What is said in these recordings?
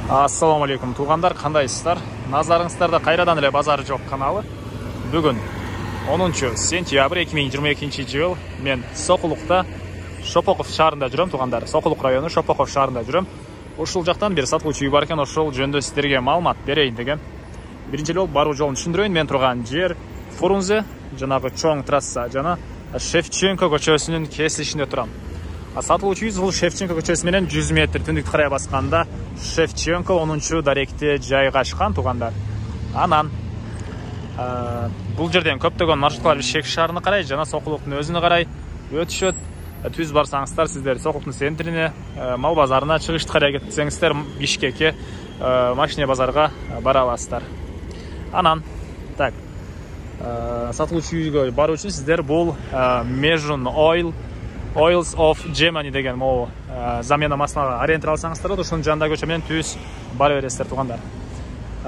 Ассаламу алейкум туғандар, қандайсыздар? Назарыңыздарда қайрадан эле базары жоқ каналы. Бүгін 10 сентябрь 2022 жыл мен Соқұлықта Шопоков шаарында жүрөм туғандар. Соқұлық району Шопоков шаарында жүрөм. Ушул жактан бир сатылуучу үй бар экен, ошол жөнүндө сиздерге маалымат берейин деген. Биринчи жолу баруу жолун түшүндүрөйүн. Мен турган жер Фрунзе, жанагы чоң трасса жана Шевченко көчөсүнүн кесилишинде турам. Сатылуучу үй бул Шевченко көчөсү менен 100 метр түндүктү карай басканда Шевченко 10 даректе жайгашкан тугандар. Анан бул жерден көптөгөн маршруткалар Бишкек шаарына карай жана Соқұлықтын өзүнө карай өтүшөт. Түз барсаңыздар, сиздер Соқұлықтын центрине, мал базарына чыгышты карай кетсеңиздер Бишкекке, машина базарга бара аласыздар. Анан так, сатылуучу үйгө баруу үчүн сиздер бул Mejon Oils of Germany деген могу замена маслага ориентир алсаңыздар болот. Ошонун жанындагы көчө менен түз бара бересиздер тугандар.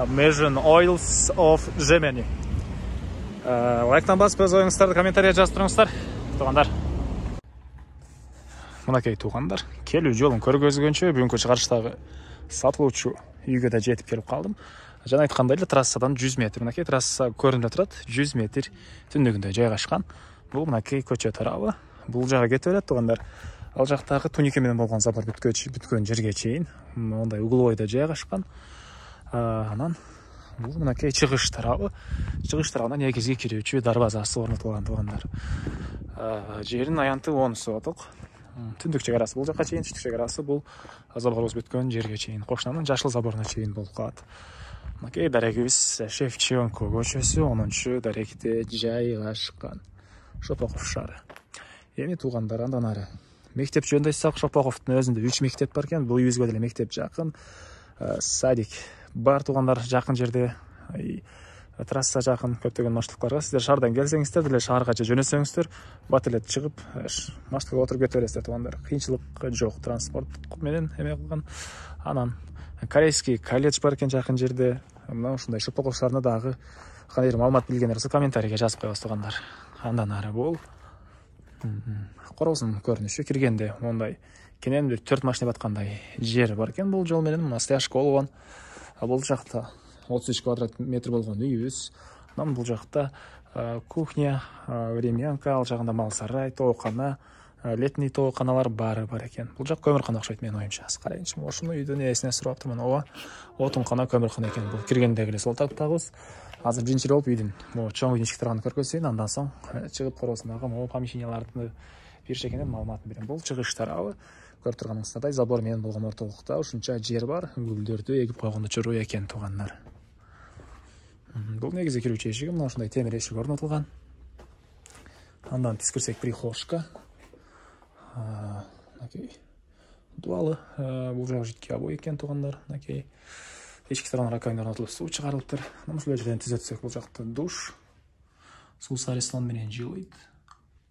Mejon Oils of Germany. Лайктан басып, өз оюңуздарды комментарийге жазып туруңуздар тугандар. Мынакей тугандар, келүү жолун көргөзгөнчө бүгүнкү чыгарыштагы сатылуучу үйгө да жетип келип калдым. Жана айткандай эле трассадан 100 метр, мынакей трасса көрүнүп турат, 100 метр түндүгүндө жайгашкан. Бул мынакей көчө тарабы. Бул жага кетип берет тугандар. Ал жактагы тунике менен болгон забор бүткөн жерге чейин мондай угловойдо жайгашкан. Анан бул мынакей чыгыш тарабы. Чыгыш тарабына негизги кирүүчү дарбазасы орнотулган тугандар. Жердин аянты 10 соток. Түндүк чек арасы бул жакка чейин, түштүк чек арасы бул заборубуз бүткөн жерге чейин, кошунанын жашыл заборуна чейин болуп калат. Мынакей дарегибиз Шевченко көчөсү 10 даректе жайгашкан. Шопоков шаары. Эми тугандар, андан ары мектеп жөнүндө айтсак, Шопоковдун өзүндө 3 мектеп бар экен. Бул үйүбүзгө деле мектеп жакын. Садик бар тугандар, жакын жерде. Трасса жакын, көптөгөн маршруткаларга сиздер шаардан келсеңиздер деле шаарга жөнөсөңүздөр, бат эле чыгып маршрутка отуруп кете бересиздер тугандар. Кыйынчылык жок, транспорт менен эме кылган. Анан корейский колледж бар экен жакын жерде. Мына ушундай Шопоков шаарында дагы кандайдыр маалымат билгендер болсо комментарийге жазып коебуз тугандар. Андан ары бул корозун көрүнүшү, киргенде мондай кенен бир 4 машина баткандай жер бар экен. Бул жол менен стояк школа болгон. Бул жакта 33 квадрат метр болгон үйүбүз. Анан бул жакта кухня, времянка, ал жагында мал сарай, тоокана, летний тооканалар бар экен. Бул жак көмүркана окшойт менин оюмча. Карайынчы, ошону үйдөн ээсине сурап турмун. Ооба, отункана, көмүркана экен. Бул киргендеги эле сол таптагыбыз. Азыр биринчи болуп үйдүн чоң үйдүн ички тарабын көргөзөйүн, андан соң чыгып коросундагы могу помещенияларды бир шекенден маалыматын берем. Бул чыгыш тарабы. Көрүп турганыңыздардай забор менен болгон ортолукта ушунча жер бар. Гүлдөрдү эгип койгондо чуруу экен тугандар. Бул негизи кирүүчү эшиги, мына ушундай темир эшик орнотулган. Андан түскүрсөк прихожка. Мынакей дуалы. Бул жагы житки обой экен тугандар. Мынакей ички тарабына раковина орнотулуп, суу чыгарылыптыр. Мына ушул жерден түзөтсөк, бул жакта душ, суу сарыслан менен жылыйт.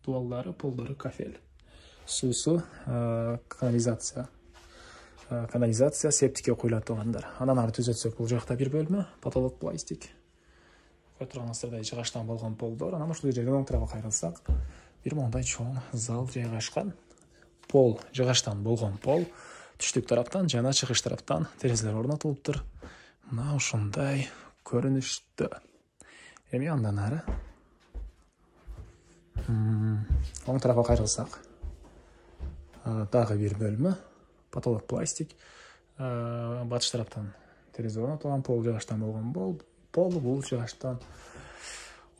Дуалдары, полдору кафель. Суусу канализация. Канализация септикке коюлат тугандар. Андан ары түзөтсөк, бул жакта бир бөлмө, потолок пластик. Көрүп турганыңыздардай жыгачтан болгон полдор. Анан ушул жерден оң тарапка кайрылсак, бир мондай чоң зал жайгашкан. Пол, жыгачтан болгон пол. Түштүк тараптан жана чыгыш тараптан терезелер орнотулуптур. Мына ушундай көрүнүштө. Эми андан ары оң тарапка кайрылсак, дагы бир бөлмө, потолок пластик. Батыш тараптан терезе орнотулган, пол жыгачтан болгон пол, бул жыгачтан.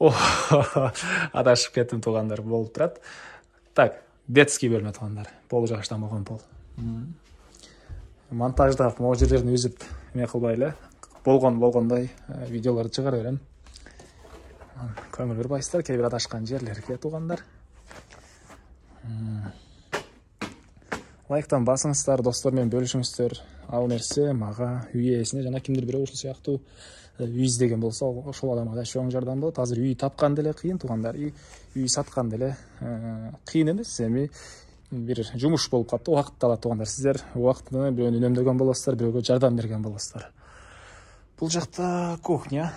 Адашып кеттим тугандар, болуп турат. Так, детский бөлмө тугандар. Пол жыгачтан болгон пол. Монтажда могу жерлерин үзүп эме кылбай эле, болгондой видеолорду чыгара берем. Көңүл бурбайсыздар, кээ бир адашкан жерлерге тугандар. Лайктан басыңыздар, достор менен бөлүшүңүздөр. Ал нерсе мага, үй ээсине жана кимдир бирөө ушул сыяктуу үй издеген болсо, ошол адамга да чоң жардам болот. Азыр үй тапкан деле кыйын тугандар, үй саткан деле кыйын эмес, эми бир жумуш болуп калат, убакыт алат тугандар. Сиздер убактыны бирөөнү үнөмдөгөн болосуздар, бирөөгө жардам берген болосуздар. Бул жакта кухня.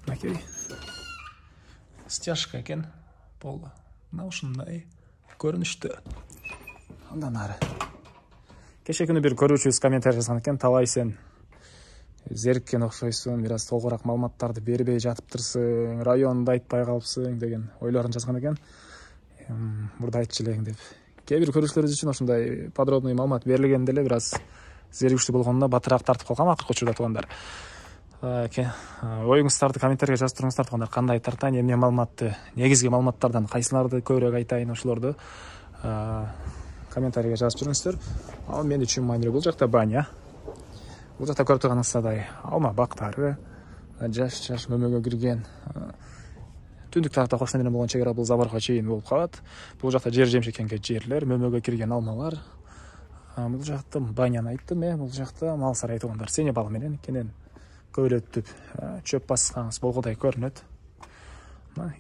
Мынакей стяжка экен, полу. Мына ушундай көрүнүштө. Андан ары Кеше күнү бир көрүүчүбүз комментарий жазган экен, табай сен зериккен окшойсуң, бир аз толугураак маалыматтарды бербей жатыптырсың, районду айтпай калыпсың деген ойлорун жазган экен. Мурда айтчу элең деп. Кээ бир көрүүчүлөрүбүз үчүн ошондой подробный маалымат берилгенде эле бир аз зеригиштүү болгонуна батыраак тартып калгам акыркы учурда туугандар. Оюңуздарды комментарийге жазып туруңуздар туугандар, кандай айтартайын, эмне маалыматты, негизги маалыматтардан кайсыларды көбүрөөк айтайын, ошолорду комментарийге жазып жүрүңүздөр. Ал мен үчүн маанилүү. Бул жакта баня. Бул жакта көрүп турганыңыздай алма бактары, жаш мөмөгө кирген. Түндүк тарапта кошуна менен болгон чек ара бул заборго чейин болуп калат. Бул жакта жер жемшекенге жерлер, мөмөгө кирген алмалар. Бул жакта баняны айттым, бул жакта мал сарайы туугандар. Сенебал менен кенен көөлөтүп чөп баскаңыз болгодай көрүнөт.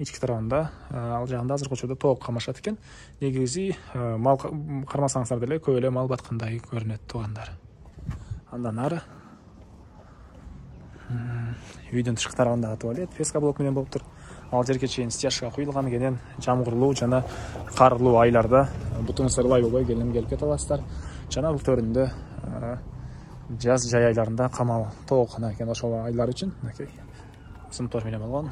Ички тарабында, ал жагында азыркы учурда тоок камашат экен. Негизи мал кармасаңыздар деле көп эле мал баткандай көрүнөт туугандар. Андан ары үйдүн тышкы тарабындагы туалет песка блок менен болуптур. Ал жерге чейин стяжка куюлган, кенен жамгырлуу жана карлуу айларда бутуңуздар ылай болбой келип кете аласыздар. Жана бул төрүндө жаз жай айларында камал тоок гана экен, ошол айлар үчүн сымтор менен болгон.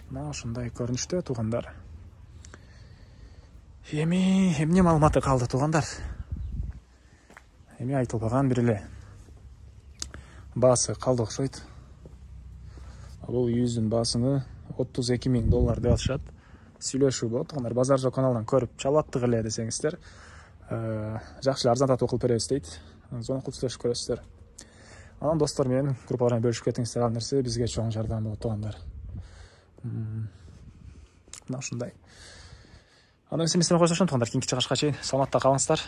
Мына ушундай көрүнүштө туугандар. Эми эмне маалыматы калды туугандар? Эми айтылбаган бир эле баасы калды окшойт. Бул үйүздүн баасыны $32,000 деп атышат. Сүйлөшүү болот туугандар. Базар жок каналынан көрүп чалаттык эле десеңиздер, жакшы арзандатуу кылып беребиз дейт. Звонок кылып сүйлөшүп көрөсүздөр. Анан достор менен группалар менен бөлүшүп кетиңиздер, ал нерсе бизге чоң жардам болот туугандар. Мына ушундай. Андан эмесине коштошом туугандар, кийинки чыгышка чейин саламатта калыңыздар.